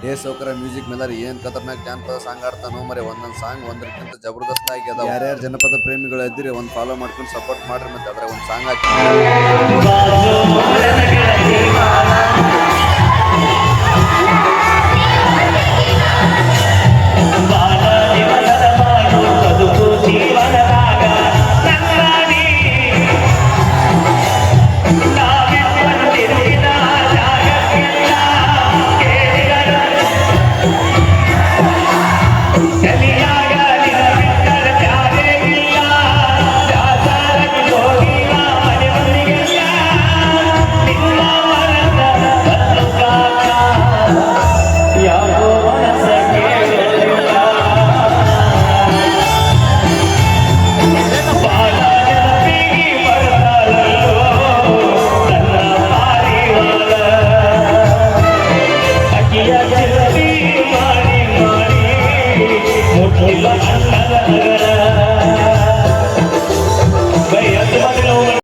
ಏ ಸೌಕರ ಮ್ಯೂಸಿಕ್ ಮೇಲೆ ಏನ್ ಖತರ್ನಾಕ್ ಜಾನಪದ ಸಾಂಗ್ ಆಡ್ತಾನೋ ಮರೆ ಒಂದೊಂದ್ ಸಾಂಗ್ ಒಂದಕ್ಕಿಂತ ಜಬರ್ದಸ್ತ್ ಆಗಿ ಅದಾವ. ಯಾರ್ಯಾರು ಜನಪದ ಪ್ರೇಮಿಗಳು ಇದ್ರಿ ಒಂದ್ ಫಾಲೋ ಮಾಡ್ಕೊಂಡು ಸಪೋರ್ಟ್ ಮಾಡ್ರಿ. ಮತ್ತೆ ಅದ್ರ ಒಂದ್ ಸಾಂಗ್ ಹಾಕಿ Muchos